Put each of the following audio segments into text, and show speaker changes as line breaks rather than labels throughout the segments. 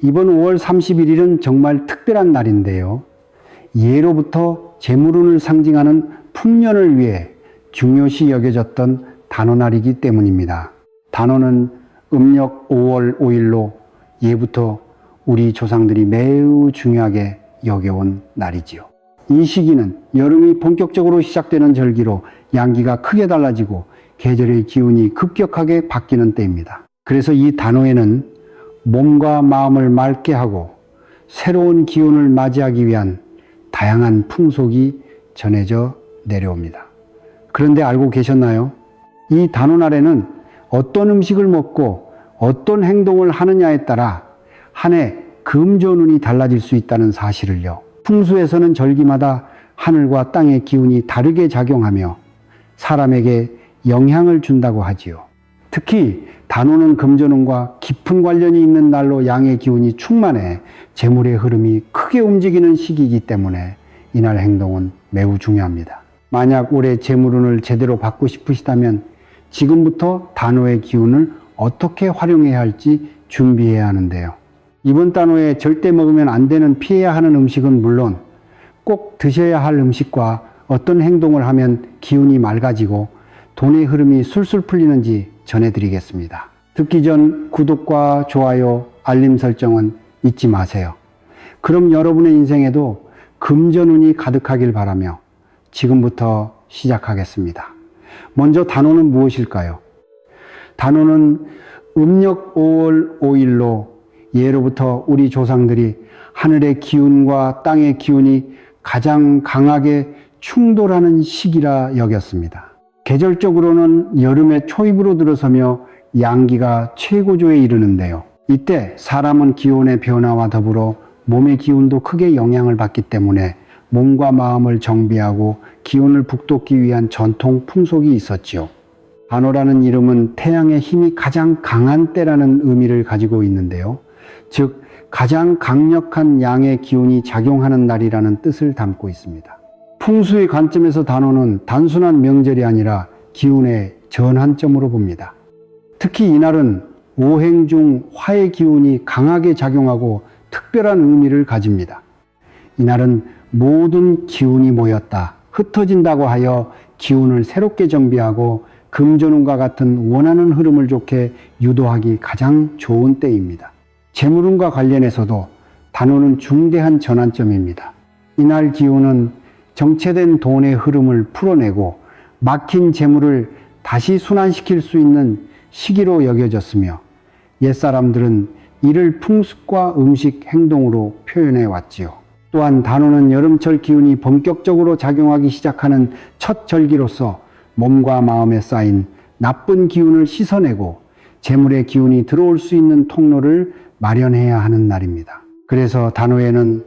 이번 5월 31일은 정말 특별한 날인데요. 예로부터 재물운을 상징하는 풍년을 위해 중요시 여겨졌던 단오날이기 때문입니다. 단오는 음력 5월 5일로 예부터 우리 조상들이 매우 중요하게 여겨온 날이지요. 이 시기는 여름이 본격적으로 시작되는 절기로 양기가 크게 달라지고 계절의 기운이 급격하게 바뀌는 때입니다. 그래서 이 단오에는 몸과 마음을 맑게 하고 새로운 기운을 맞이하기 위한 다양한 풍속이 전해져 내려옵니다. 그런데 알고 계셨나요? 이 단오날에는 어떤 음식을 먹고 어떤 행동을 하느냐에 따라 한 해 금전운이 달라질 수 있다는 사실을요. 풍수에서는 절기마다 하늘과 땅의 기운이 다르게 작용하며 사람에게 영향을 준다고 하지요. 특히 단오는 금전운과 깊은 관련이 있는 날로 양의 기운이 충만해 재물의 흐름이 크게 움직이는 시기이기 때문에 이날 행동은 매우 중요합니다. 만약 올해 재물운을 제대로 받고 싶으시다면 지금부터 단오의 기운을 어떻게 활용해야 할지 준비해야 하는데요. 이번 단오에 절대 먹으면 안 되는 피해야 하는 음식은 물론 꼭 드셔야 할 음식과 어떤 행동을 하면 기운이 맑아지고 돈의 흐름이 술술 풀리는지 전해드리겠습니다. 듣기 전 구독과 좋아요, 알림 설정은 잊지 마세요. 그럼 여러분의 인생에도 금전운이 가득하길 바라며 지금부터 시작하겠습니다. 먼저 단오는 무엇일까요? 단오는 음력 5월 5일로 예로부터 우리 조상들이 하늘의 기운과 땅의 기운이 가장 강하게 충돌하는 시기라 여겼습니다. 계절적으로는 여름의 초입으로 들어서며 양기가 최고조에 이르는데요. 이때 사람은 기온의 변화와 더불어 몸의 기운도 크게 영향을 받기 때문에 몸과 마음을 정비하고 기운을 북돋기 위한 전통 풍속이 있었지요. 단오라는 이름은 태양의 힘이 가장 강한 때라는 의미를 가지고 있는데요. 즉 가장 강력한 양의 기운이 작용하는 날이라는 뜻을 담고 있습니다. 풍수의 관점에서 단오는 단순한 명절이 아니라 기운의 전환점으로 봅니다. 특히 이날은 오행 중 화의 기운이 강하게 작용하고 특별한 의미를 가집니다. 이날은 모든 기운이 모였다, 흩어진다고 하여 기운을 새롭게 정비하고 금전운과 같은 원하는 흐름을 좋게 유도하기 가장 좋은 때입니다. 재물운과 관련해서도 단오는 중대한 전환점입니다. 이날 기운은 정체된 돈의 흐름을 풀어내고 막힌 재물을 다시 순환시킬 수 있는 시기로 여겨졌으며 옛사람들은 이를 풍습과 음식, 행동으로 표현해 왔지요. 또한 단오는 여름철 기운이 본격적으로 작용하기 시작하는 첫 절기로서 몸과 마음에 쌓인 나쁜 기운을 씻어내고 재물의 기운이 들어올 수 있는 통로를 마련해야 하는 날입니다. 그래서 단오에는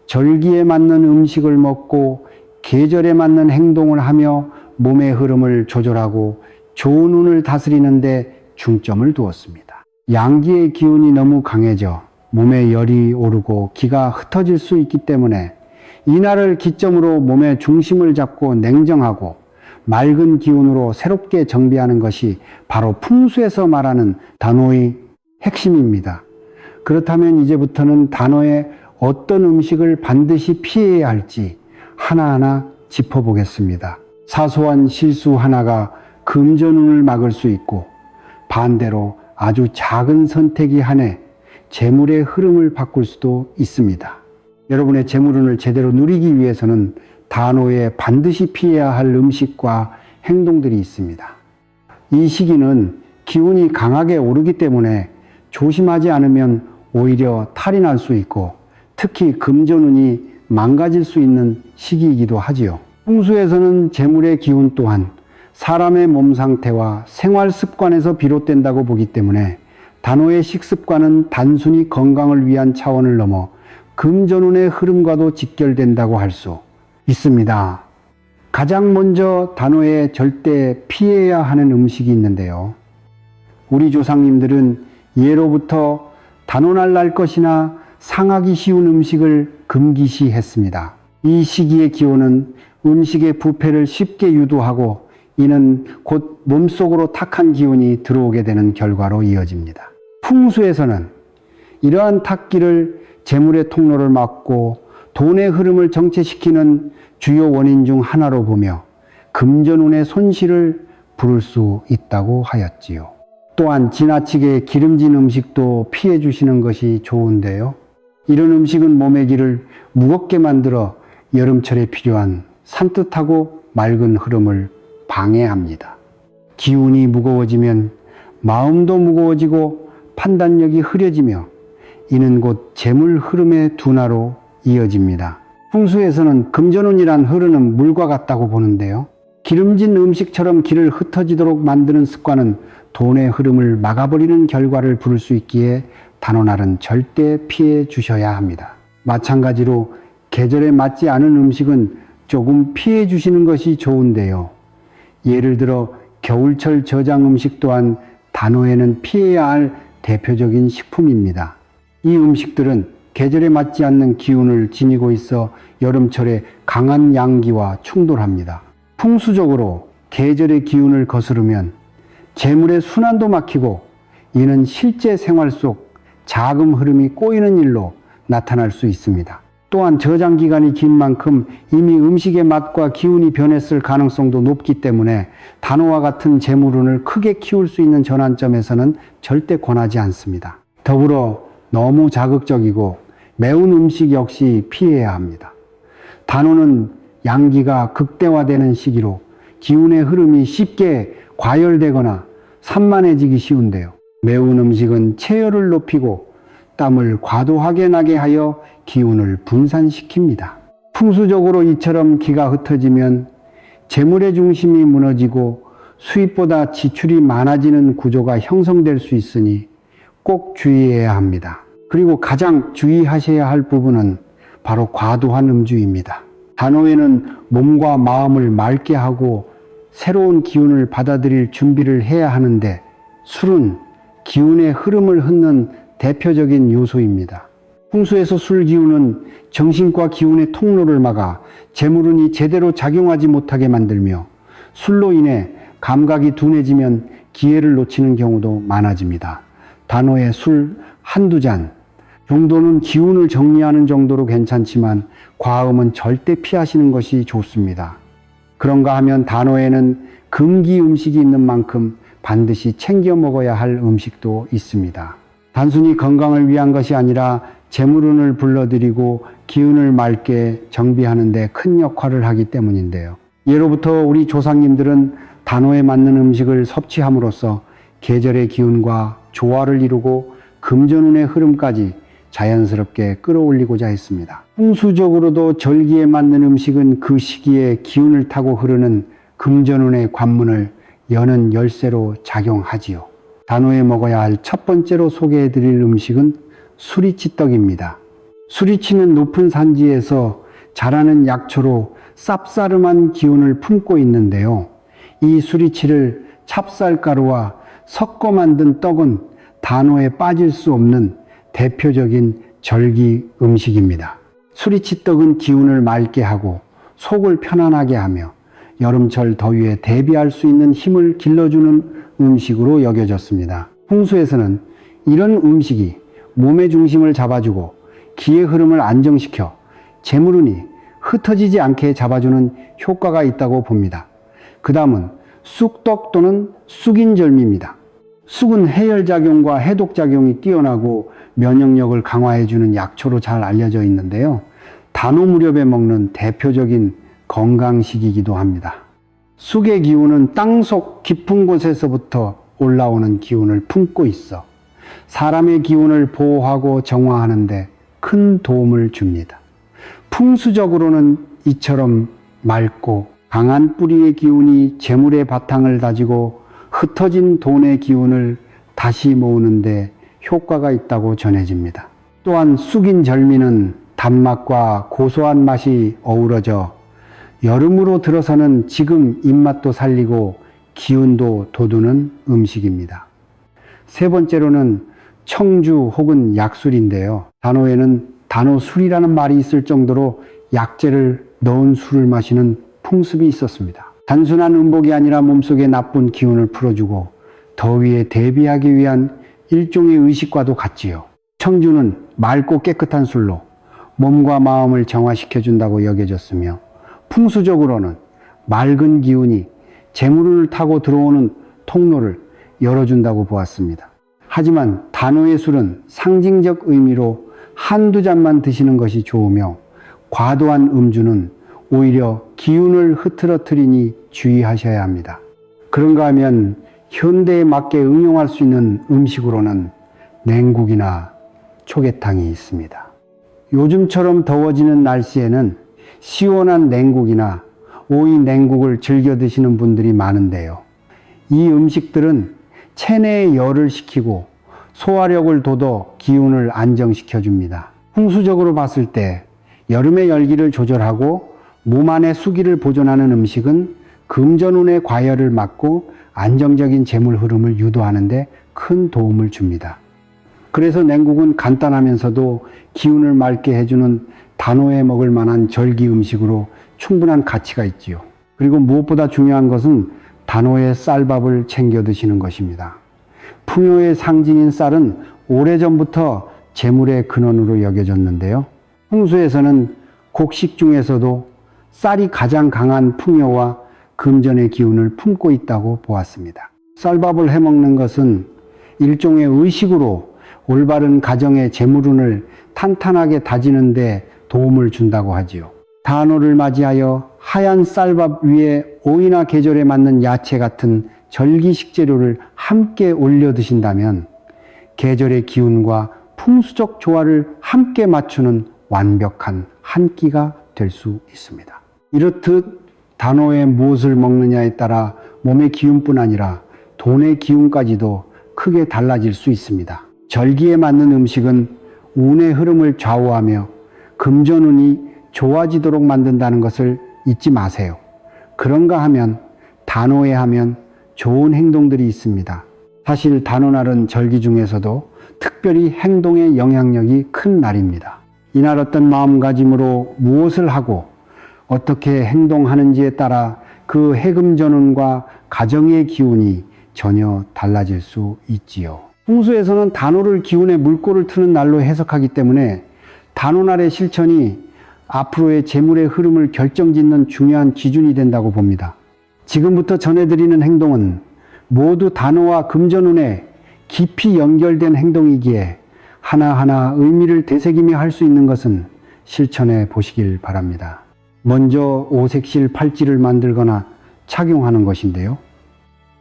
절기에 맞는 음식을 먹고 계절에 맞는 행동을 하며 몸의 흐름을 조절하고 좋은 운을 다스리는 데 중점을 두었습니다. 양기의 기운이 너무 강해져 몸에 열이 오르고 기가 흩어질 수 있기 때문에 이날을 기점으로 몸의 중심을 잡고 냉정하고 맑은 기운으로 새롭게 정비하는 것이 바로 풍수에서 말하는 단오의 핵심입니다. 그렇다면 이제부터는 단오에 어떤 음식을 반드시 피해야 할지 하나하나 짚어보겠습니다. 사소한 실수 하나가 금전운을 막을 수 있고 반대로 아주 작은 선택이 한 해 재물의 흐름을 바꿀 수도 있습니다. 여러분의 재물운을 제대로 누리기 위해서는 단오에 반드시 피해야 할 음식과 행동들이 있습니다. 이 시기는 기운이 강하게 오르기 때문에 조심하지 않으면 오히려 탈이 날 수 있고 특히 금전운이 망가질 수 있는 시기이기도 하지요. 풍수에서는 재물의 기운 또한 사람의 몸 상태와 생활 습관에서 비롯된다고 보기 때문에 단오의 식습관은 단순히 건강을 위한 차원을 넘어 금전운의 흐름과도 직결된다고 할 수 있습니다. 가장 먼저 단오에 절대 피해야 하는 음식이 있는데요. 우리 조상님들은 예로부터 단오날 날 것이나 상하기 쉬운 음식을 금기시했습니다. 이 시기의 기온은 음식의 부패를 쉽게 유도하고 이는 곧 몸속으로 탁한 기운이 들어오게 되는 결과로 이어집니다. 풍수에서는 이러한 탁기를 재물의 통로를 막고 돈의 흐름을 정체시키는 주요 원인 중 하나로 보며 금전운의 손실을 부를 수 있다고 하였지요. 또한 지나치게 기름진 음식도 피해 주시는 것이 좋은데요. 이런 음식은 몸의 기를 무겁게 만들어 여름철에 필요한 산뜻하고 맑은 흐름을 방해합니다. 기운이 무거워지면 마음도 무거워지고 판단력이 흐려지며 이는 곧 재물 흐름의 둔화로 이어집니다. 풍수에서는 금전운이란 흐르는 물과 같다고 보는데요. 기름진 음식처럼 기를 흩어지도록 만드는 습관은 돈의 흐름을 막아버리는 결과를 부를 수 있기에 단오날은 절대 피해 주셔야 합니다. 마찬가지로 계절에 맞지 않은 음식은 조금 피해 주시는 것이 좋은데요. 예를 들어 겨울철 저장 음식 또한 단오에는 피해야 할 대표적인 식품입니다. 이 음식들은 계절에 맞지 않는 기운을 지니고 있어 여름철에 강한 양기와 충돌합니다. 풍수적으로 계절의 기운을 거스르면 재물의 순환도 막히고 이는 실제 생활 속 자금 흐름이 꼬이는 일로 나타날 수 있습니다. 또한 저장 기간이 긴 만큼 이미 음식의 맛과 기운이 변했을 가능성도 높기 때문에 단오와 같은 재물운을 크게 키울 수 있는 전환점에서는 절대 권하지 않습니다. 더불어 너무 자극적이고 매운 음식 역시 피해야 합니다. 단오는 양기가 극대화되는 시기로 기운의 흐름이 쉽게 과열되거나 산만해지기 쉬운데요. 매운 음식은 체열을 높이고 땀을 과도하게 나게 하여 기운을 분산시킵니다. 풍수적으로 이처럼 기가 흩어지면 재물의 중심이 무너지고 수입보다 지출이 많아지는 구조가 형성될 수 있으니 꼭 주의해야 합니다. 그리고 가장 주의하셔야 할 부분은 바로 과도한 음주입니다. 단오에는 몸과 마음을 맑게 하고 새로운 기운을 받아들일 준비를 해야 하는데 술은 기운의 흐름을 흩는 대표적인 요소입니다. 풍수에서 술 기운은 정신과 기운의 통로를 막아 재물운이 제대로 작용하지 못하게 만들며 술로 인해 감각이 둔해지면 기회를 놓치는 경우도 많아집니다. 단오에 술 한두 잔 정도는 기운을 정리하는 정도로 괜찮지만 과음은 절대 피하시는 것이 좋습니다. 그런가 하면 단오에는 금기 음식이 있는 만큼 반드시 챙겨 먹어야 할 음식도 있습니다. 단순히 건강을 위한 것이 아니라 재물운을 불러들이고 기운을 맑게 정비하는 데 큰 역할을 하기 때문인데요. 예로부터 우리 조상님들은 단오에 맞는 음식을 섭취함으로써 계절의 기운과 조화를 이루고 금전운의 흐름까지 자연스럽게 끌어올리고자 했습니다. 풍수적으로도 절기에 맞는 음식은 그 시기에 기운을 타고 흐르는 금전운의 관문을 여는 열쇠로 작용하지요. 단오에 먹어야 할 첫 번째로 소개해 드릴 음식은 수리치떡입니다. 수리치는 높은 산지에서 자라는 약초로 쌉싸름한 기운을 품고 있는데요. 이 수리치를 찹쌀가루와 섞어 만든 떡은 단오에 빠질 수 없는 대표적인 절기 음식입니다. 수리치떡은 기운을 맑게 하고 속을 편안하게 하며 여름철 더위에 대비할 수 있는 힘을 길러주는 음식으로 여겨졌습니다. 풍수에서는 이런 음식이 몸의 중심을 잡아주고 기의 흐름을 안정시켜 재물운이 흩어지지 않게 잡아주는 효과가 있다고 봅니다. 그 다음은 쑥떡 또는 쑥인절미입니다. 쑥은 해열작용과 해독작용이 뛰어나고 면역력을 강화해주는 약초로 잘 알려져 있는데요. 단오 무렵에 먹는 대표적인 건강식이기도 합니다. 쑥의 기운은 땅속 깊은 곳에서부터 올라오는 기운을 품고 있어 사람의 기운을 보호하고 정화하는 데 큰 도움을 줍니다. 풍수적으로는 이처럼 맑고 강한 뿌리의 기운이 재물의 바탕을 다지고 흩어진 돈의 기운을 다시 모으는 데 효과가 있다고 전해집니다. 또한 쑥인 절미는 단맛과 고소한 맛이 어우러져 여름으로 들어서는 지금 입맛도 살리고 기운도 돋우는 음식입니다. 세 번째로는 청주 혹은 약술인데요. 단오에는 단오술이라는 말이 있을 정도로 약재를 넣은 술을 마시는 풍습이 있었습니다. 단순한 음복이 아니라 몸속의 나쁜 기운을 풀어주고 더위에 대비하기 위한 일종의 의식과도 같지요. 청주는 맑고 깨끗한 술로 몸과 마음을 정화시켜준다고 여겨졌으며 풍수적으로는 맑은 기운이 재물을 타고 들어오는 통로를 열어준다고 보았습니다. 하지만 단호의 술은 상징적 의미로 한두 잔만 드시는 것이 좋으며 과도한 음주는 오히려 기운을 흐트러뜨리니 주의하셔야 합니다. 그런가 하면 현대에 맞게 응용할 수 있는 음식으로는 냉국이나 초계탕이 있습니다. 요즘처럼 더워지는 날씨에는 시원한 냉국이나 오이 냉국을 즐겨 드시는 분들이 많은데요. 이 음식들은 체내의 열을 식히고 소화력을 돋워 기운을 안정시켜 줍니다. 풍수적으로 봤을 때 여름의 열기를 조절하고 몸 안의 수기를 보존하는 음식은 금전운의 과열을 막고 안정적인 재물 흐름을 유도하는 데 큰 도움을 줍니다. 그래서 냉국은 간단하면서도 기운을 맑게 해주는 단호에 먹을 만한 절기 음식으로 충분한 가치가 있지요. 그리고 무엇보다 중요한 것은 단호의 쌀밥을 챙겨 드시는 것입니다. 풍요의 상징인 쌀은 오래전부터 재물의 근원으로 여겨졌는데요. 풍수에서는 곡식 중에서도 쌀이 가장 강한 풍요와 금전의 기운을 품고 있다고 보았습니다. 쌀밥을 해먹는 것은 일종의 의식으로 올바른 가정의 재물운을 탄탄하게 다지는 데 도움을 준다고 하지요. 단오를 맞이하여 하얀 쌀밥 위에 오이나 계절에 맞는 야채 같은 절기 식재료를 함께 올려 드신다면 계절의 기운과 풍수적 조화를 함께 맞추는 완벽한 한 끼가 될 수 있습니다. 이렇듯 단오에 무엇을 먹느냐에 따라 몸의 기운뿐 아니라 돈의 기운까지도 크게 달라질 수 있습니다. 절기에 맞는 음식은 운의 흐름을 좌우하며 금전운이 좋아지도록 만든다는 것을 잊지 마세요. 그런가 하면 단오에 하면 좋은 행동들이 있습니다. 사실 단오날은 절기 중에서도 특별히 행동의 영향력이 큰 날입니다. 이날 어떤 마음가짐으로 무엇을 하고 어떻게 행동하는지에 따라 그 해금전운과 가정의 기운이 전혀 달라질 수 있지요. 풍수에서는 단오를 기운의 물꼬를 트는 날로 해석하기 때문에 단오날의 실천이 앞으로의 재물의 흐름을 결정짓는 중요한 기준이 된다고 봅니다. 지금부터 전해드리는 행동은 모두 단오와 금전운에 깊이 연결된 행동이기에 하나하나 의미를 되새기며 할 수 있는 것은 실천해 보시길 바랍니다. 먼저 오색실 팔찌를 만들거나 착용하는 것인데요.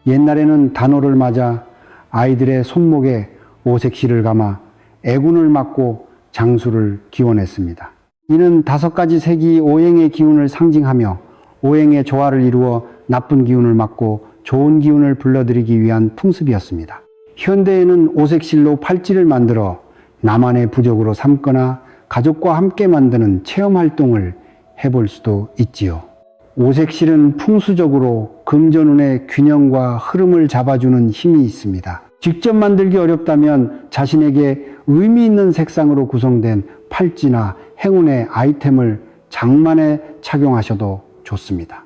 옛날에는 단오를 맞아 아이들의 손목에 오색실을 감아 애군을 막고 장수를 기원했습니다. 이는 5가지 색이 오행의 기운을 상징하며 오행의 조화를 이루어 나쁜 기운을 막고 좋은 기운을 불러들이기 위한 풍습이었습니다. 현대에는 오색실로 팔찌를 만들어 나만의 부적으로 삼거나 가족과 함께 만드는 체험활동을 해볼 수도 있지요. 오색실은 풍수적으로 금전운의 균형과 흐름을 잡아주는 힘이 있습니다. 직접 만들기 어렵다면 자신에게 의미 있는 색상으로 구성된 팔찌나 행운의 아이템을 장만해 착용하셔도 좋습니다.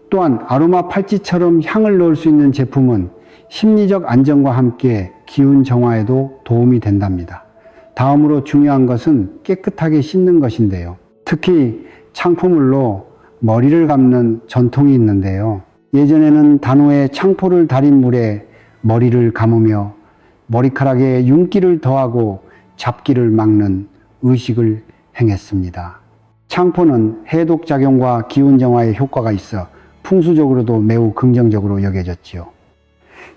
또한 아로마 팔찌처럼 향을 넣을 수 있는 제품은 심리적 안정과 함께 기운 정화에도 도움이 된답니다. 다음으로 중요한 것은 깨끗하게 씻는 것인데요. 특히 창포물로 머리를 감는 전통이 있는데요. 예전에는 단오에 창포를 달인 물에 머리를 감으며 머리카락에 윤기를 더하고 잡기를 막는 의식을 행했습니다. 창포는 해독작용과 기운정화에 효과가 있어 풍수적으로도 매우 긍정적으로 여겨졌지요.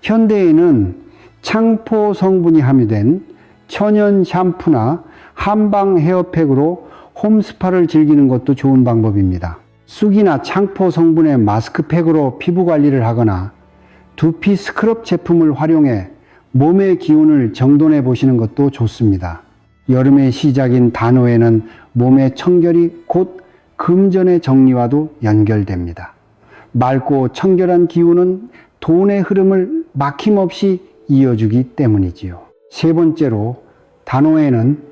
현대에는 창포 성분이 함유된 천연 샴푸나 한방 헤어팩으로 홈스파를 즐기는 것도 좋은 방법입니다. 쑥이나 창포 성분의 마스크팩으로 피부 관리를 하거나 두피 스크럽 제품을 활용해 몸의 기운을 정돈해 보시는 것도 좋습니다. 여름의 시작인 단오에는 몸의 청결이 곧 금전의 정리와도 연결됩니다. 맑고 청결한 기운은 돈의 흐름을 막힘없이 이어주기 때문이지요. 세 번째로 단오에는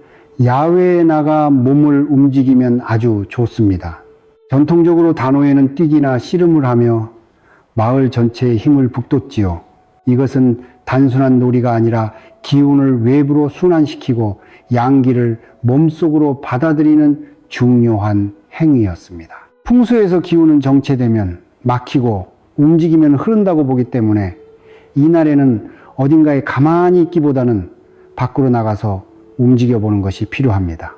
야외에 나가 몸을 움직이면 아주 좋습니다. 전통적으로 단오에는 뛰기나 씨름을 하며 마을 전체에 힘을 북돋지요. 이것은 단순한 놀이가 아니라 기운을 외부로 순환시키고 양기를 몸속으로 받아들이는 중요한 행위였습니다. 풍수에서 기운은 정체되면 막히고 움직이면 흐른다고 보기 때문에 이날에는 어딘가에 가만히 있기보다는 밖으로 나가서 움직여 보는 것이 필요합니다.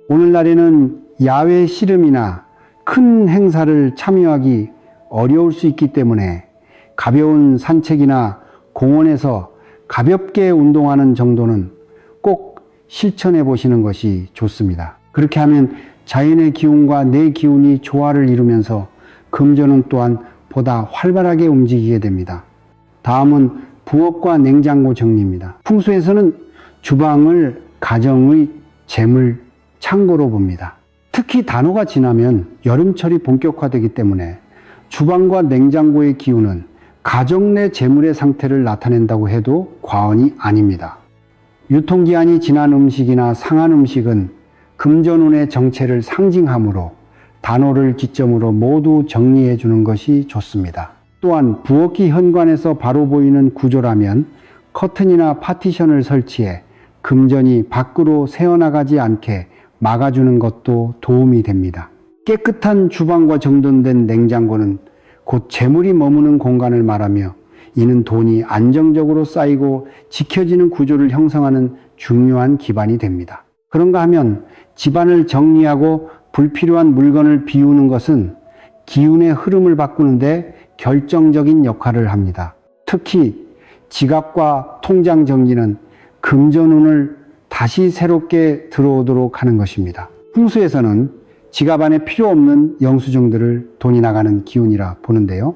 오늘날에는 야외 씨름이나 큰 행사를 참여하기 어려울 수 있기 때문에 가벼운 산책이나 공원에서 가볍게 운동하는 정도는 꼭 실천해 보시는 것이 좋습니다. 그렇게 하면 자연의 기운과 내 기운이 조화를 이루면서 금전운 또한 보다 활발하게 움직이게 됩니다. 다음은 부엌과 냉장고 정리입니다. 풍수에서는 주방을 가정의 재물 창고로 봅니다. 특히 단오가 지나면 여름철이 본격화되기 때문에 주방과 냉장고의 기운은 가정 내 재물의 상태를 나타낸다고 해도 과언이 아닙니다. 유통기한이 지난 음식이나 상한 음식은 금전운의 정체를 상징하므로 단오를 기점으로 모두 정리해 주는 것이 좋습니다. 또한 부엌이 현관에서 바로 보이는 구조라면 커튼이나 파티션을 설치해 금전이 밖으로 새어나가지 않게 막아주는 것도 도움이 됩니다. 깨끗한 주방과 정돈된 냉장고는 곧 재물이 머무는 공간을 말하며 이는 돈이 안정적으로 쌓이고 지켜지는 구조를 형성하는 중요한 기반이 됩니다. 그런가 하면 집안을 정리하고 불필요한 물건을 비우는 것은 기운의 흐름을 바꾸는데 결정적인 역할을 합니다. 특히 지갑과 통장 정리는 금전운을 다시 새롭게 들어오도록 하는 것입니다. 풍수에서는 지갑 안에 필요 없는 영수증들을 돈이 나가는 기운이라 보는데요.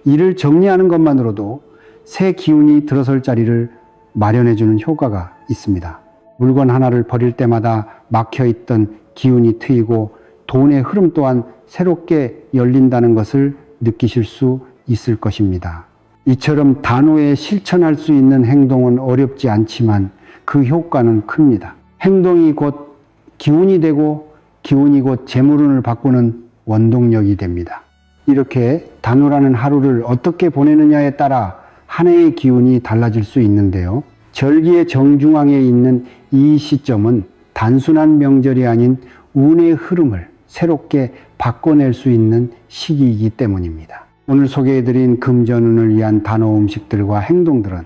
이를 정리하는 것만으로도 새 기운이 들어설 자리를 마련해주는 효과가 있습니다. 물건 하나를 버릴 때마다 막혀있던 기운이 트이고 돈의 흐름 또한 새롭게 열린다는 것을 느끼실 수 있을 것입니다. 이처럼 단오에 실천할 수 있는 행동은 어렵지 않지만 그 효과는 큽니다. 행동이 곧 기운이 되고 기운이 곧 재물운을 바꾸는 원동력이 됩니다. 이렇게 단오라는 하루를 어떻게 보내느냐에 따라 한 해의 기운이 달라질 수 있는데요. 절기의 정중앙에 있는 이 시점은 단순한 명절이 아닌 운의 흐름을 새롭게 바꿔낼 수 있는 시기이기 때문입니다. 오늘 소개해드린 금전운을 위한 단오 음식들과 행동들은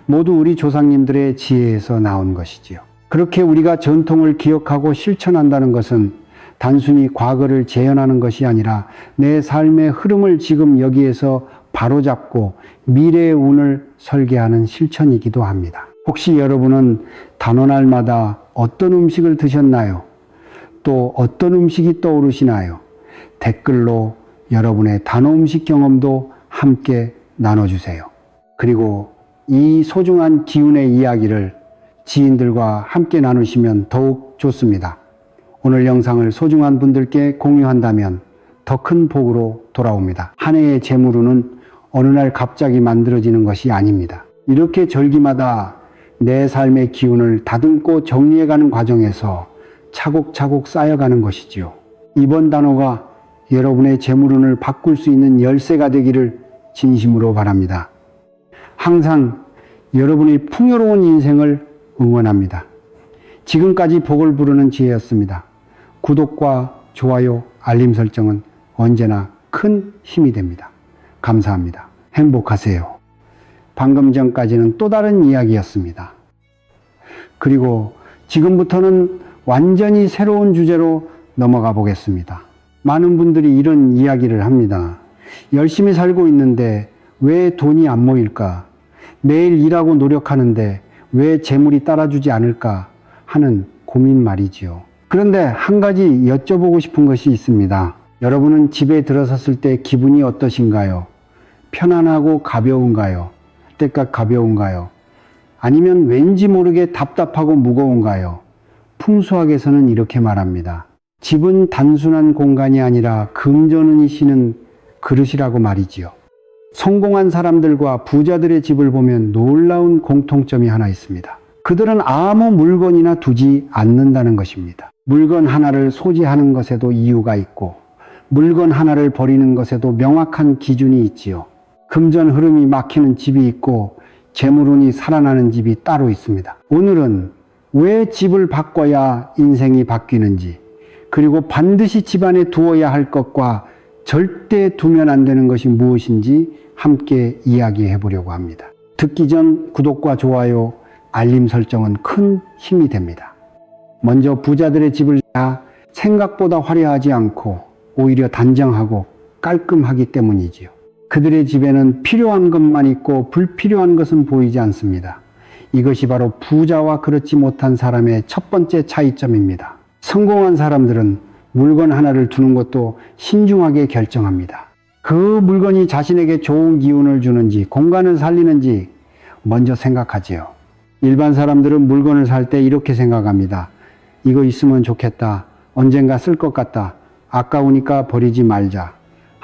모두 우리 조상님들의 지혜에서 나온 것이지요. 그렇게 우리가 전통을 기억하고 실천한다는 것은 단순히 과거를 재현하는 것이 아니라 내 삶의 흐름을 지금 여기에서 바로잡고 미래의 운을 설계하는 실천이기도 합니다. 혹시 여러분은 단오날마다 어떤 음식을 드셨나요? 또 어떤 음식이 떠오르시나요? 댓글로 여러분의 단오 음식 경험도 함께 나눠주세요. 그리고 이 소중한 기운의 이야기를 지인들과 함께 나누시면 더욱 좋습니다. 오늘 영상을 소중한 분들께 공유한다면 더 큰 복으로 돌아옵니다. 한 해의 재물운은 어느 날 갑자기 만들어지는 것이 아닙니다. 이렇게 절기마다 내 삶의 기운을 다듬고 정리해가는 과정에서 차곡차곡 쌓여가는 것이지요. 이번 단오가 여러분의 재물운을 바꿀 수 있는 열쇠가 되기를 진심으로 바랍니다. 항상 여러분의 풍요로운 인생을 응원합니다. 지금까지 복을 부르는 지혜였습니다. 구독과 좋아요, 알림 설정은 언제나 큰 힘이 됩니다. 감사합니다. 행복하세요. 방금 전까지는 또 다른 이야기였습니다. 그리고 지금부터는 완전히 새로운 주제로 넘어가 보겠습니다. 많은 분들이 이런 이야기를 합니다. 열심히 살고 있는데 왜 돈이 안 모일까? 매일 일하고 노력하는데 왜 재물이 따라주지 않을까 하는 고민 말이지요. 그런데 한 가지 여쭤보고 싶은 것이 있습니다. 여러분은 집에 들어섰을 때 기분이 어떠신가요? 편안하고 가벼운가요? 때가 가벼운가요? 아니면 왠지 모르게 답답하고 무거운가요? 풍수학에서는 이렇게 말합니다. 집은 단순한 공간이 아니라 금전운이 쉬는 그릇이라고 말이지요. 성공한 사람들과 부자들의 집을 보면 놀라운 공통점이 하나 있습니다. 그들은 아무 물건이나 두지 않는다는 것입니다. 물건 하나를 소지하는 것에도 이유가 있고 물건 하나를 버리는 것에도 명확한 기준이 있지요. 금전 흐름이 막히는 집이 있고 재물운이 살아나는 집이 따로 있습니다. 오늘은 왜 집을 바꿔야 인생이 바뀌는지, 그리고 반드시 집안에 두어야 할 것과 절대 두면 안 되는 것이 무엇인지 함께 이야기해 보려고 합니다. 듣기 전 구독과 좋아요, 알림 설정은 큰 힘이 됩니다. 먼저 부자들의 집을 다 생각보다 화려하지 않고 오히려 단정하고 깔끔하기 때문이지요. 그들의 집에는 필요한 것만 있고 불필요한 것은 보이지 않습니다. 이것이 바로 부자와 그렇지 못한 사람의 첫 번째 차이점입니다. 성공한 사람들은 물건 하나를 두는 것도 신중하게 결정합니다. 그 물건이 자신에게 좋은 기운을 주는지, 공간을 살리는지 먼저 생각하지요. 일반 사람들은 물건을 살 때 이렇게 생각합니다. 이거 있으면 좋겠다. 언젠가 쓸 것 같다. 아까우니까 버리지 말자.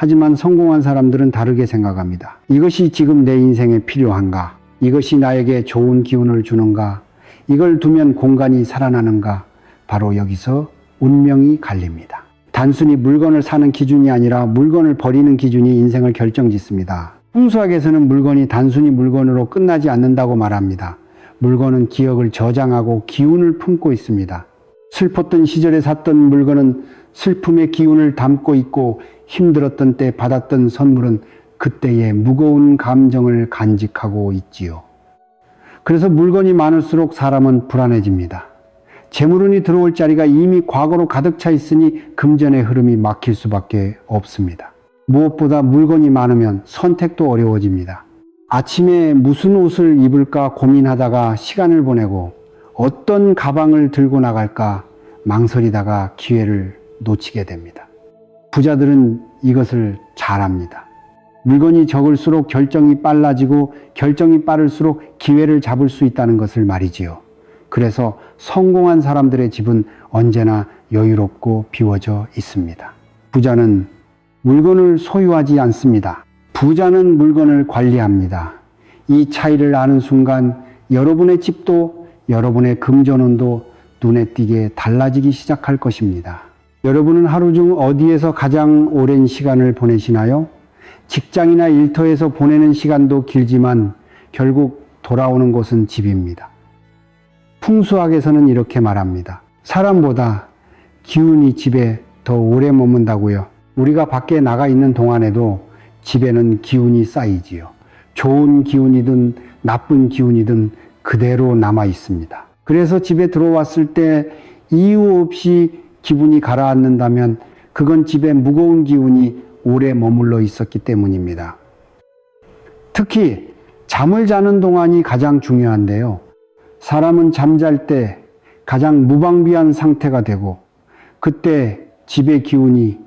하지만 성공한 사람들은 다르게 생각합니다. 이것이 지금 내 인생에 필요한가? 이것이 나에게 좋은 기운을 주는가? 이걸 두면 공간이 살아나는가? 바로 여기서 운명이 갈립니다. 단순히 물건을 사는 기준이 아니라 물건을 버리는 기준이 인생을 결정짓습니다. 풍수학에서는 물건이 단순히 물건으로 끝나지 않는다고 말합니다. 물건은 기억을 저장하고 기운을 품고 있습니다. 슬펐던 시절에 샀던 물건은 슬픔의 기운을 담고 있고, 힘들었던 때 받았던 선물은 그때의 무거운 감정을 간직하고 있지요. 그래서 물건이 많을수록 사람은 불안해집니다. 재물운이 들어올 자리가 이미 과거로 가득 차 있으니 금전의 흐름이 막힐 수밖에 없습니다. 무엇보다 물건이 많으면 선택도 어려워집니다. 아침에 무슨 옷을 입을까 고민하다가 시간을 보내고 어떤 가방을 들고 나갈까 망설이다가 기회를 놓치게 됩니다. 부자들은 이것을 잘 압니다. 물건이 적을수록 결정이 빨라지고 결정이 빠를수록 기회를 잡을 수 있다는 것을 말이지요. 그래서 성공한 사람들의 집은 언제나 여유롭고 비워져 있습니다. 부자는 물건을 소유하지 않습니다. 부자는 물건을 관리합니다. 이 차이를 아는 순간 여러분의 집도 여러분의 금전운도 눈에 띄게 달라지기 시작할 것입니다. 여러분은 하루 중 어디에서 가장 오랜 시간을 보내시나요? 직장이나 일터에서 보내는 시간도 길지만 결국 돌아오는 곳은 집입니다. 풍수학에서는 이렇게 말합니다. 사람보다 기운이 집에 더 오래 머문다고요. 우리가 밖에 나가 있는 동안에도 집에는 기운이 쌓이지요. 좋은 기운이든 나쁜 기운이든 그대로 남아 있습니다. 그래서 집에 들어왔을 때 이유 없이 기분이 가라앉는다면 그건 집에 무거운 기운이 오래 머물러 있었기 때문입니다. 특히 잠을 자는 동안이 가장 중요한데요. 사람은 잠잘 때 가장 무방비한 상태가 되고 그때 집의 기운이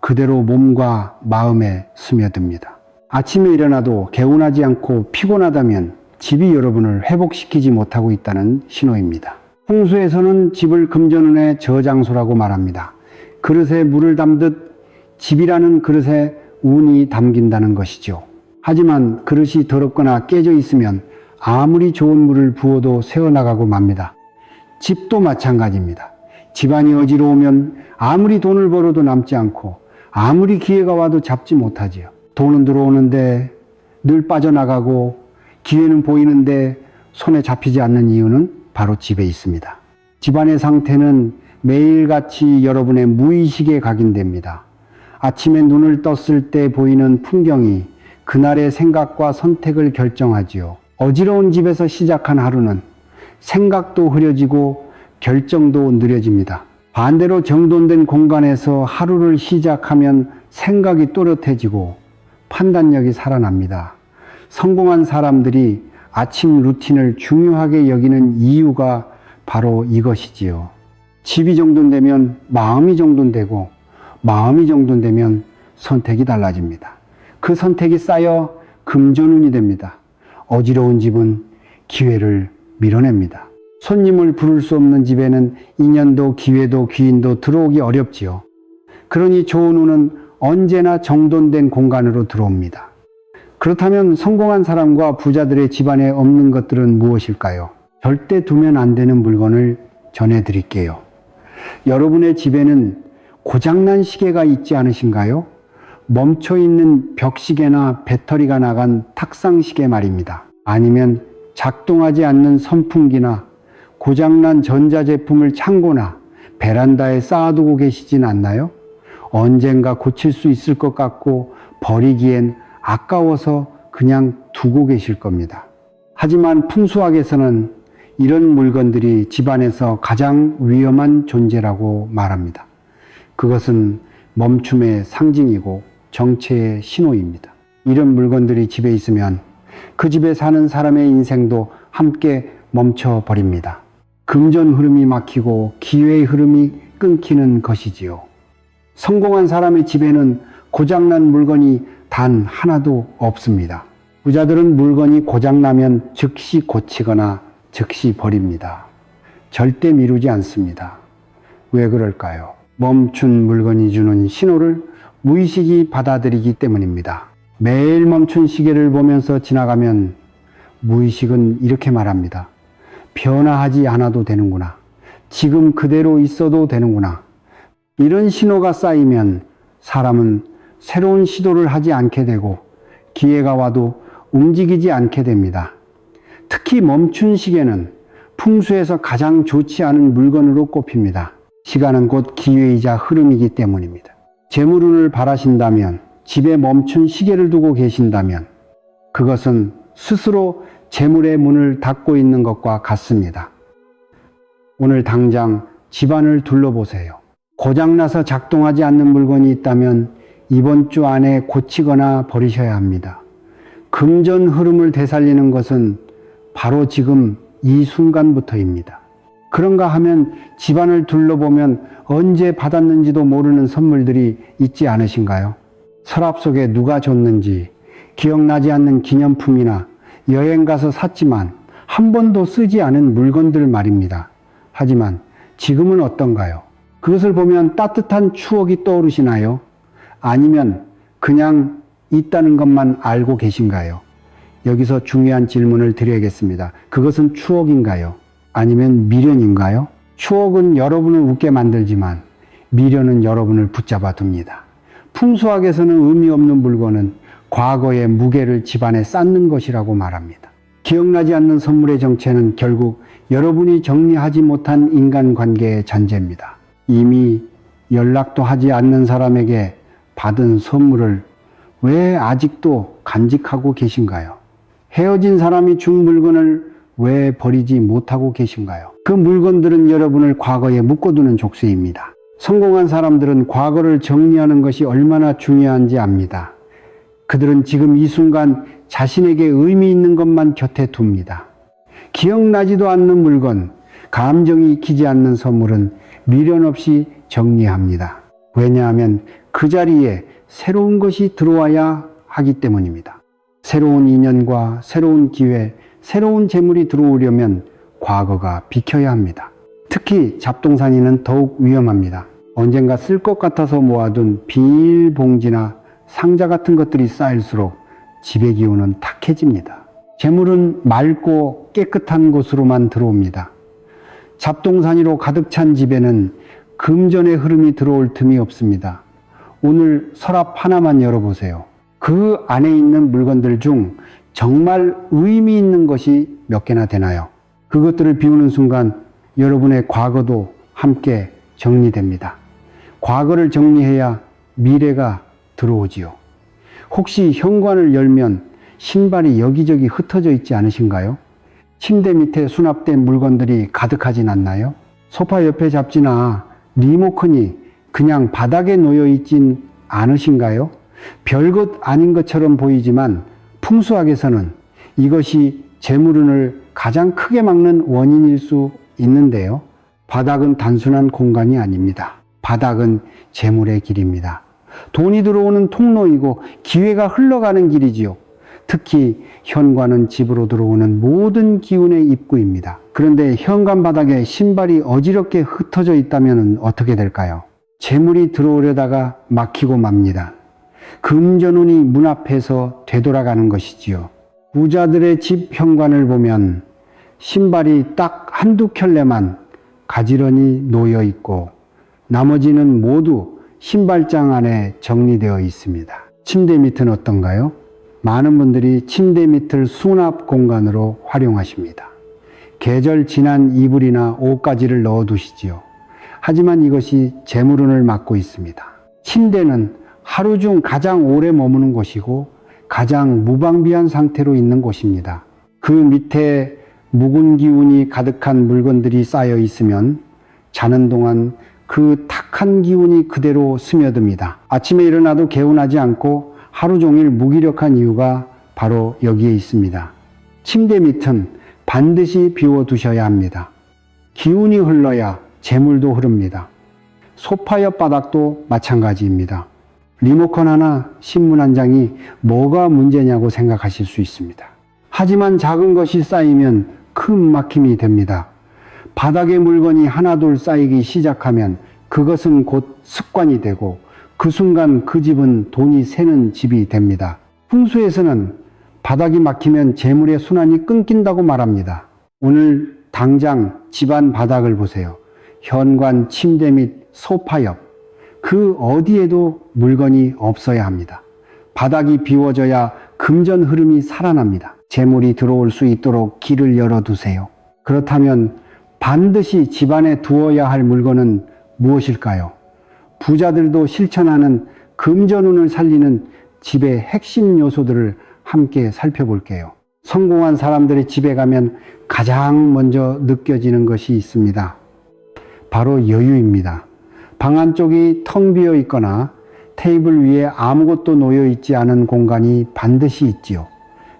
그대로 몸과 마음에 스며듭니다. 아침에 일어나도 개운하지 않고 피곤하다면 집이 여러분을 회복시키지 못하고 있다는 신호입니다. 풍수에서는 집을 금전운의 저장소라고 말합니다. 그릇에 물을 담듯 집이라는 그릇에 운이 담긴다는 것이죠. 하지만 그릇이 더럽거나 깨져 있으면 아무리 좋은 물을 부어도 새어나가고 맙니다. 집도 마찬가지입니다. 집안이 어지러우면 아무리 돈을 벌어도 남지 않고 아무리 기회가 와도 잡지 못하지요. 돈은 들어오는데 늘 빠져나가고 기회는 보이는데 손에 잡히지 않는 이유는 바로 집에 있습니다. 집안의 상태는 매일같이 여러분의 무의식에 각인됩니다. 아침에 눈을 떴을 때 보이는 풍경이 그날의 생각과 선택을 결정하지요. 어지러운 집에서 시작한 하루는 생각도 흐려지고 결정도 느려집니다. 반대로 정돈된 공간에서 하루를 시작하면 생각이 또렷해지고 판단력이 살아납니다. 성공한 사람들이 아침 루틴을 중요하게 여기는 이유가 바로 이것이지요. 집이 정돈되면 마음이 정돈되고 마음이 정돈되면 선택이 달라집니다. 그 선택이 쌓여 금전운이 됩니다. 어지러운 집은 기회를 밀어냅니다. 손님을 부를 수 없는 집에는 인연도 기회도 귀인도 들어오기 어렵지요. 그러니 좋은 운은 언제나 정돈된 공간으로 들어옵니다. 그렇다면 성공한 사람과 부자들의 집안에 없는 것들은 무엇일까요? 절대 두면 안 되는 물건을 전해드릴게요. 여러분의 집에는 고장난 시계가 있지 않으신가요? 멈춰있는 벽시계나 배터리가 나간 탁상시계 말입니다. 아니면 작동하지 않는 선풍기나 고장난 전자제품을 창고나 베란다에 쌓아두고 계시진 않나요? 언젠가 고칠 수 있을 것 같고 버리기엔 아까워서 그냥 두고 계실 겁니다. 하지만 풍수학에서는 이런 물건들이 집안에서 가장 위험한 존재라고 말합니다. 그것은 멈춤의 상징이고 정체의 신호입니다. 이런 물건들이 집에 있으면 그 집에 사는 사람의 인생도 함께 멈춰버립니다. 금전 흐름이 막히고 기회의 흐름이 끊기는 것이지요. 성공한 사람의 집에는 고장난 물건이 단 하나도 없습니다. 부자들은 물건이 고장나면 즉시 고치거나 즉시 버립니다. 절대 미루지 않습니다. 왜 그럴까요? 멈춘 물건이 주는 신호를 무의식이 받아들이기 때문입니다. 매일 멈춘 시계를 보면서 지나가면 무의식은 이렇게 말합니다. 변화하지 않아도 되는구나. 지금 그대로 있어도 되는구나. 이런 신호가 쌓이면 사람은 새로운 시도를 하지 않게 되고 기회가 와도 움직이지 않게 됩니다. 특히 멈춘 시계는 풍수에서 가장 좋지 않은 물건으로 꼽힙니다. 시간은 곧 기회이자 흐름이기 때문입니다. 재물운을 바라신다면, 집에 멈춘 시계를 두고 계신다면 그것은 스스로 재물의 문을 닫고 있는 것과 같습니다. 오늘 당장 집안을 둘러보세요. 고장나서 작동하지 않는 물건이 있다면 이번 주 안에 고치거나 버리셔야 합니다. 금전 흐름을 되살리는 것은 바로 지금 이 순간부터입니다. 그런가 하면 집안을 둘러보면 언제 받았는지도 모르는 선물들이 있지 않으신가요? 서랍 속에 누가 줬는지 기억나지 않는 기념품이나 여행 가서 샀지만 한 번도 쓰지 않은 물건들 말입니다. 하지만 지금은 어떤가요? 그것을 보면 따뜻한 추억이 떠오르시나요? 아니면 그냥 있다는 것만 알고 계신가요? 여기서 중요한 질문을 드려야겠습니다. 그것은 추억인가요? 아니면 미련인가요? 추억은 여러분을 웃게 만들지만 미련은 여러분을 붙잡아 둡니다. 풍수학에서는 의미 없는 물건은 과거의 무게를 집안에 쌓는 것이라고 말합니다. 기억나지 않는 선물의 정체는 결국 여러분이 정리하지 못한 인간관계의 잔재입니다. 이미 연락도 하지 않는 사람에게 받은 선물을 왜 아직도 간직하고 계신가요? 헤어진 사람이 준 물건을 왜 버리지 못하고 계신가요? 그 물건들은 여러분을 과거에 묶어두는 족쇄입니다. 성공한 사람들은 과거를 정리하는 것이 얼마나 중요한지 압니다. 그들은 지금 이 순간 자신에게 의미 있는 것만 곁에 둡니다. 기억나지도 않는 물건, 감정이 익히지 않는 선물은 미련 없이 정리합니다. 왜냐하면 그 자리에 새로운 것이 들어와야 하기 때문입니다. 새로운 인연과 새로운 기회, 새로운 재물이 들어오려면 과거가 비켜야 합니다. 특히 잡동사니는 더욱 위험합니다. 언젠가 쓸 것 같아서 모아둔 비닐봉지나 상자 같은 것들이 쌓일수록 집의 기운은 탁해집니다. 재물은 맑고 깨끗한 곳으로만 들어옵니다. 잡동사니로 가득 찬 집에는 금전의 흐름이 들어올 틈이 없습니다. 오늘 서랍 하나만 열어보세요. 그 안에 있는 물건들 중 정말 의미 있는 것이 몇 개나 되나요? 그것들을 비우는 순간 여러분의 과거도 함께 정리됩니다. 과거를 정리해야 미래가 들어오지요. 혹시 현관을 열면 신발이 여기저기 흩어져 있지 않으신가요? 침대 밑에 수납된 물건들이 가득하진 않나요? 소파 옆에 잡지나 리모컨이 그냥 바닥에 놓여 있진 않으신가요? 별것 아닌 것처럼 보이지만 풍수학에서는 이것이 재물운을 가장 크게 막는 원인일 수 있는데요. 바닥은 단순한 공간이 아닙니다. 바닥은 재물의 길입니다. 돈이 들어오는 통로이고 기회가 흘러가는 길이지요. 특히 현관은 집으로 들어오는 모든 기운의 입구입니다. 그런데 현관 바닥에 신발이 어지럽게 흩어져 있다면 어떻게 될까요? 재물이 들어오려다가 막히고 맙니다. 금전운이 문 앞에서 되돌아가는 것이지요. 부자들의 집 현관을 보면 신발이 딱 한두 켤레만 가지런히 놓여 있고 나머지는 모두 신발장 안에 정리되어 있습니다. 침대 밑은 어떤가요? 많은 분들이 침대 밑을 수납 공간으로 활용하십니다. 계절 지난 이불이나 옷가지를 넣어두시지요. 하지만 이것이 재물운을 막고 있습니다. 침대는 하루 중 가장 오래 머무는 곳이고 가장 무방비한 상태로 있는 곳입니다. 그 밑에 묵은 기운이 가득한 물건들이 쌓여 있으면 자는 동안 그 탁한 기운이 그대로 스며듭니다. 아침에 일어나도 개운하지 않고 하루 종일 무기력한 이유가 바로 여기에 있습니다. 침대 밑은 반드시 비워두셔야 합니다. 기운이 흘러야 재물도 흐릅니다. 소파 옆 바닥도 마찬가지입니다. 리모컨 하나, 신문 한 장이 뭐가 문제냐고 생각하실 수 있습니다. 하지만 작은 것이 쌓이면 큰 막힘이 됩니다. 바닥에 물건이 하나둘 쌓이기 시작하면 그것은 곧 습관이 되고 그 순간 그 집은 돈이 새는 집이 됩니다. 풍수에서는 바닥이 막히면 재물의 순환이 끊긴다고 말합니다. 오늘 당장 집안 바닥을 보세요. 현관, 침대 및 소파 옆, 그 어디에도 물건이 없어야 합니다. 바닥이 비워져야 금전 흐름이 살아납니다. 재물이 들어올 수 있도록 길을 열어두세요. 그렇다면 반드시 집안에 두어야 할 물건은 무엇일까요? 부자들도 실천하는 금전운을 살리는 집의 핵심 요소들을 함께 살펴볼게요. 성공한 사람들의 집에 가면 가장 먼저 느껴지는 것이 있습니다. 바로 여유입니다. 방 안쪽이 텅 비어 있거나 테이블 위에 아무것도 놓여 있지 않은 공간이 반드시 있지요.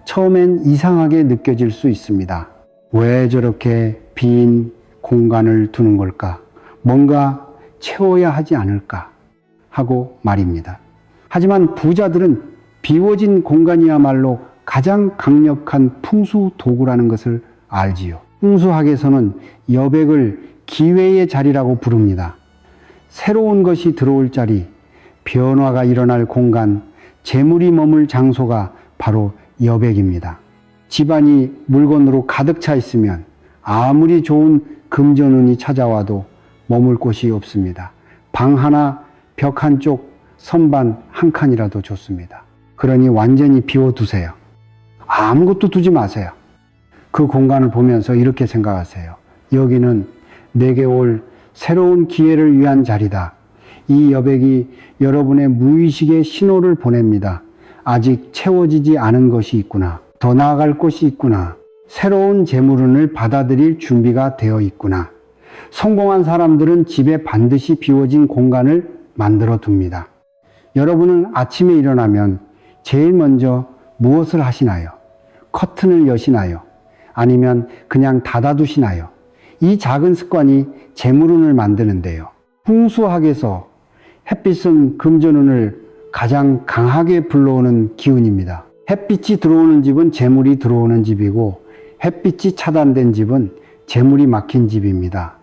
처음엔 이상하게 느껴질 수 있습니다. 왜 저렇게 빈 공간을 두는 걸까? 뭔가 채워야 하지 않을까? 하고 말입니다. 하지만 부자들은 비워진 공간이야말로 가장 강력한 풍수 도구라는 것을 알지요. 풍수학에서는 여백을 기회의 자리라고 부릅니다. 새로운 것이 들어올 자리, 변화가 일어날 공간, 재물이 머물 장소가 바로 여백입니다. 집안이 물건으로 가득 차 있으면 아무리 좋은 금전운이 찾아와도 머물 곳이 없습니다. 방 하나, 벽 한쪽, 선반 한 칸이라도 좋습니다. 그러니 완전히 비워두세요. 아무것도 두지 마세요. 그 공간을 보면서 이렇게 생각하세요. 여기는 내게 올 새로운 기회를 위한 자리다. 이 여백이 여러분의 무의식의 신호를 보냅니다. 아직 채워지지 않은 것이 있구나. 더 나아갈 곳이 있구나. 새로운 재물운을 받아들일 준비가 되어 있구나. 성공한 사람들은 집에 반드시 비워진 공간을 만들어 둡니다. 여러분은 아침에 일어나면 제일 먼저 무엇을 하시나요? 커튼을 여시나요? 아니면 그냥 닫아두시나요? 이 작은 습관이 재물운을 만드는데요. 풍수학에서 햇빛은 금전운을 가장 강하게 불러오는 기운입니다. 햇빛이 들어오는 집은 재물이 들어오는 집이고 햇빛이 차단된 집은 재물이 막힌 집입니다.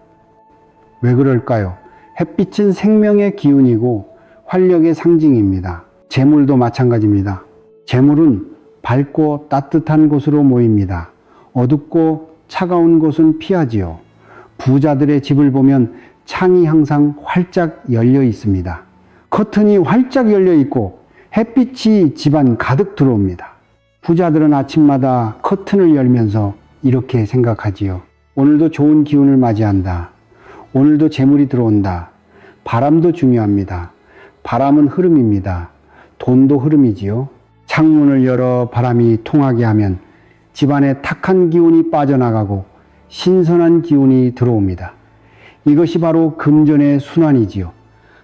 왜 그럴까요? 햇빛은 생명의 기운이고 활력의 상징입니다. 재물도 마찬가지입니다. 재물은 밝고 따뜻한 곳으로 모입니다. 어둡고 차가운 곳은 피하지요. 부자들의 집을 보면 창이 항상 활짝 열려 있습니다. 커튼이 활짝 열려 있고 햇빛이 집안 가득 들어옵니다. 부자들은 아침마다 커튼을 열면서 이렇게 생각하지요. 오늘도 좋은 기운을 맞이한다. 오늘도 재물이 들어온다. 바람도 중요합니다. 바람은 흐름입니다. 돈도 흐름이지요. 창문을 열어 바람이 통하게 하면 집안에 탁한 기운이 빠져나가고 신선한 기운이 들어옵니다. 이것이 바로 금전의 순환이지요.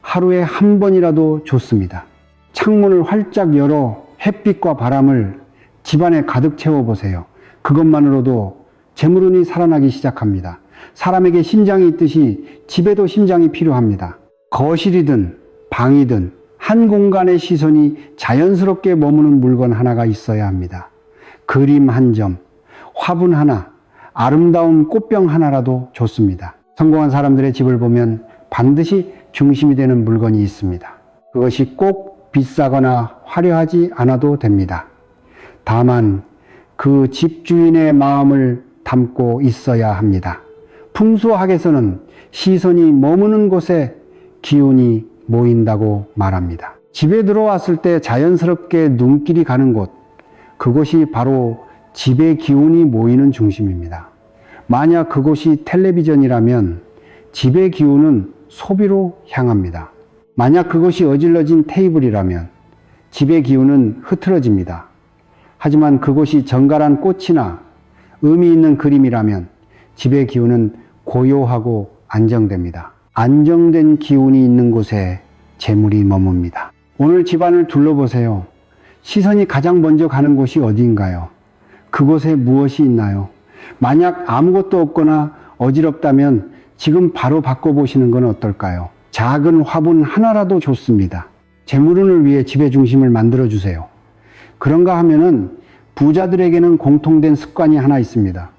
하루에 한 번이라도 좋습니다. 창문을 활짝 열어 햇빛과 바람을 집안에 가득 채워보세요. 그것만으로도 재물운이 살아나기 시작합니다. 사람에게 심장이 있듯이 집에도 심장이 필요합니다. 거실이든 방이든 한 공간의 시선이 자연스럽게 머무는 물건 하나가 있어야 합니다. 그림 한 점, 화분 하나, 아름다운 꽃병 하나라도 좋습니다. 성공한 사람들의 집을 보면 반드시 중심이 되는 물건이 있습니다. 그것이 꼭 비싸거나 화려하지 않아도 됩니다. 다만 그 집주인의 마음을 담고 있어야 합니다. 풍수학에서는 시선이 머무는 곳에 기운이 모인다고 말합니다. 집에 들어왔을 때 자연스럽게 눈길이 가는 곳, 그곳이 바로 집의 기운이 모이는 중심입니다. 만약 그곳이 텔레비전이라면 집의 기운은 소비로 향합니다. 만약 그것이 어질러진 테이블이라면 집의 기운은 흐트러집니다. 하지만 그곳이 정갈한 꽃이나 의미 있는 그림이라면 집의 기운은 고요하고 안정됩니다. 안정된 기운이 있는 곳에 재물이 머뭅니다. 오늘 집안을 둘러보세요. 시선이 가장 먼저 가는 곳이 어디인가요? 그곳에 무엇이 있나요? 만약 아무것도 없거나 어지럽다면 지금 바로 바꿔보시는 건 어떨까요? 작은 화분 하나라도 좋습니다. 재물운을 위해 집의 중심을 만들어주세요. 그런가 하면은 부자들에게는 공통된 습관이 하나 있습니다.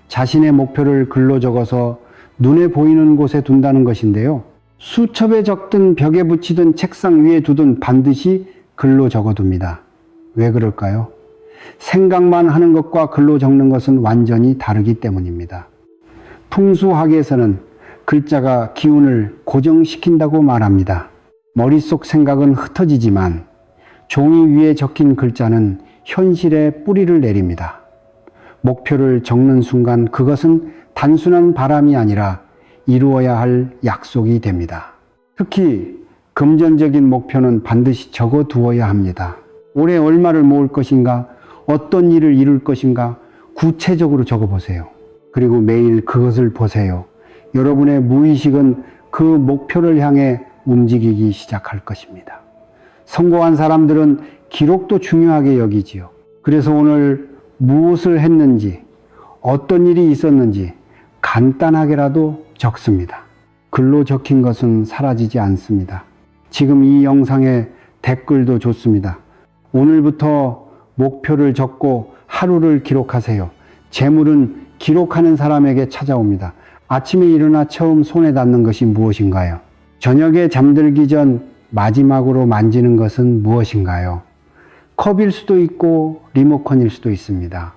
자신의 목표를 글로 적어서 눈에 보이는 곳에 둔다는 것인데요. 수첩에 적든 벽에 붙이든 책상 위에 두든 반드시 글로 적어둡니다. 왜 그럴까요? 생각만 하는 것과 글로 적는 것은 완전히 다르기 때문입니다. 풍수학에서는 글자가 기운을 고정시킨다고 말합니다. 머릿속 생각은 흩어지지만 종이 위에 적힌 글자는 현실에 뿌리를 내립니다. 목표를 적는 순간 그것은 단순한 바람이 아니라 이루어야 할 약속이 됩니다. 특히 금전적인 목표는 반드시 적어두어야 합니다. 올해 얼마를 모을 것인가, 어떤 일을 이룰 것인가 구체적으로 적어보세요. 그리고 매일 그것을 보세요. 여러분의 무의식은 그 목표를 향해 움직이기 시작할 것입니다. 성공한 사람들은 기록도 중요하게 여기지요. 그래서 오늘 무엇을 했는지, 어떤 일이 있었는지 간단하게라도 적습니다. 글로 적힌 것은 사라지지 않습니다. 지금 이 영상에 댓글도 좋습니다. 오늘부터 목표를 적고 하루를 기록하세요. 재물은 기록하는 사람에게 찾아옵니다. 아침에 일어나 처음 손에 닿는 것이 무엇인가요? 저녁에 잠들기 전 마지막으로 만지는 것은 무엇인가요? 컵일 수도 있고 리모컨일 수도 있습니다.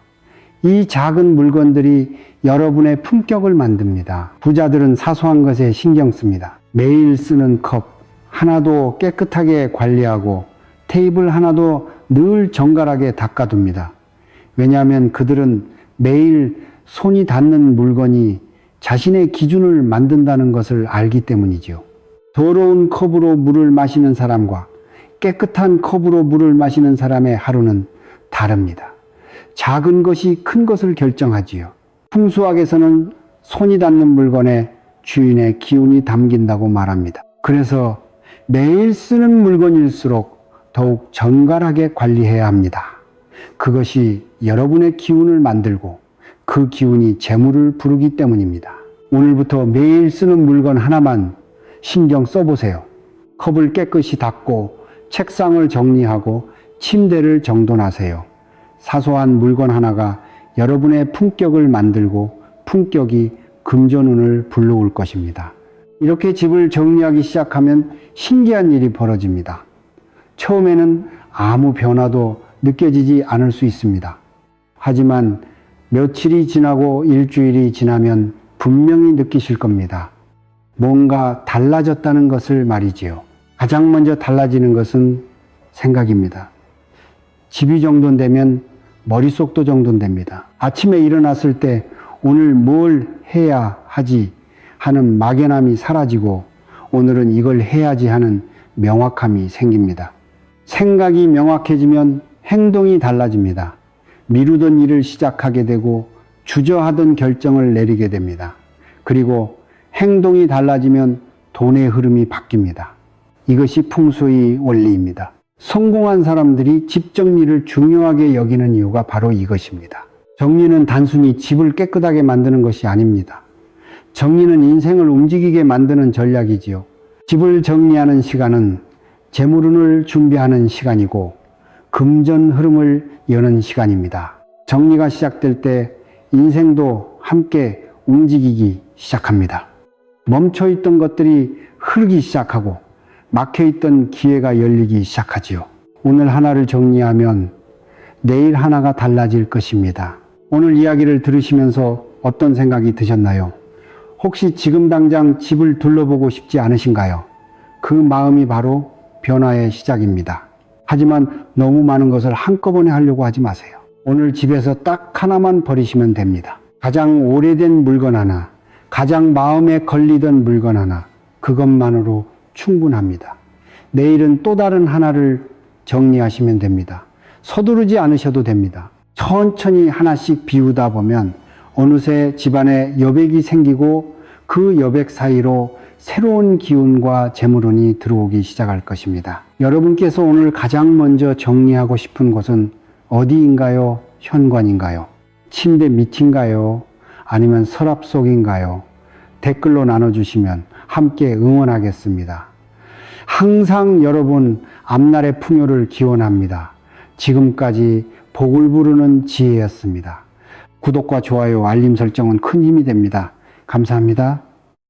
이 작은 물건들이 여러분의 품격을 만듭니다. 부자들은 사소한 것에 신경 씁니다. 매일 쓰는 컵 하나도 깨끗하게 관리하고 테이블 하나도 늘 정갈하게 닦아둡니다. 왜냐하면 그들은 매일 손이 닿는 물건이 자신의 기준을 만든다는 것을 알기 때문이죠. 더러운 컵으로 물을 마시는 사람과 깨끗한 컵으로 물을 마시는 사람의 하루는 다릅니다. 작은 것이 큰 것을 결정하지요. 풍수학에서는 손이 닿는 물건에 주인의 기운이 담긴다고 말합니다. 그래서 매일 쓰는 물건일수록 더욱 정갈하게 관리해야 합니다. 그것이 여러분의 기운을 만들고 그 기운이 재물을 부르기 때문입니다. 오늘부터 매일 쓰는 물건 하나만 신경 써보세요. 컵을 깨끗이 닦고 책상을 정리하고 침대를 정돈하세요. 사소한 물건 하나가 여러분의 품격을 만들고 품격이 금전운을 불러올 것입니다. 이렇게 집을 정리하기 시작하면 신기한 일이 벌어집니다. 처음에는 아무 변화도 느껴지지 않을 수 있습니다. 하지만 며칠이 지나고 일주일이 지나면 분명히 느끼실 겁니다. 뭔가 달라졌다는 것을 말이지요. 가장 먼저 달라지는 것은 생각입니다. 집이 정돈되면 머릿속도 정돈됩니다. 아침에 일어났을 때 오늘 뭘 해야 하지 하는 막연함이 사라지고 오늘은 이걸 해야지 하는 명확함이 생깁니다. 생각이 명확해지면 행동이 달라집니다. 미루던 일을 시작하게 되고 주저하던 결정을 내리게 됩니다. 그리고 행동이 달라지면 돈의 흐름이 바뀝니다. 이것이 풍수의 원리입니다. 성공한 사람들이 집 정리를 중요하게 여기는 이유가 바로 이것입니다. 정리는 단순히 집을 깨끗하게 만드는 것이 아닙니다. 정리는 인생을 움직이게 만드는 전략이지요. 집을 정리하는 시간은 재물운을 준비하는 시간이고 금전 흐름을 여는 시간입니다. 정리가 시작될 때 인생도 함께 움직이기 시작합니다. 멈춰있던 것들이 흐르기 시작하고 막혀있던 기회가 열리기 시작하지요. 오늘 하나를 정리하면 내일 하나가 달라질 것입니다. 오늘 이야기를 들으시면서 어떤 생각이 드셨나요? 혹시 지금 당장 집을 둘러보고 싶지 않으신가요? 그 마음이 바로 변화의 시작입니다. 하지만 너무 많은 것을 한꺼번에 하려고 하지 마세요. 오늘 집에서 딱 하나만 버리시면 됩니다. 가장 오래된 물건 하나, 가장 마음에 걸리던 물건 하나, 그것만으로 충분합니다. 내일은 또 다른 하나를 정리하시면 됩니다. 서두르지 않으셔도 됩니다. 천천히 하나씩 비우다 보면 어느새 집안에 여백이 생기고 그 여백 사이로 새로운 기운과 재물운이 들어오기 시작할 것입니다. 여러분께서 오늘 가장 먼저 정리하고 싶은 곳은 어디인가요? 현관인가요? 침대 밑인가요? 아니면 서랍 속인가요? 댓글로 나눠주시면 함께 응원하겠습니다. 항상 여러분 앞날의 풍요를 기원합니다. 지금까지 복을 부르는 지혜였습니다. 구독과 좋아요, 알림 설정은 큰 힘이 됩니다. 감사합니다.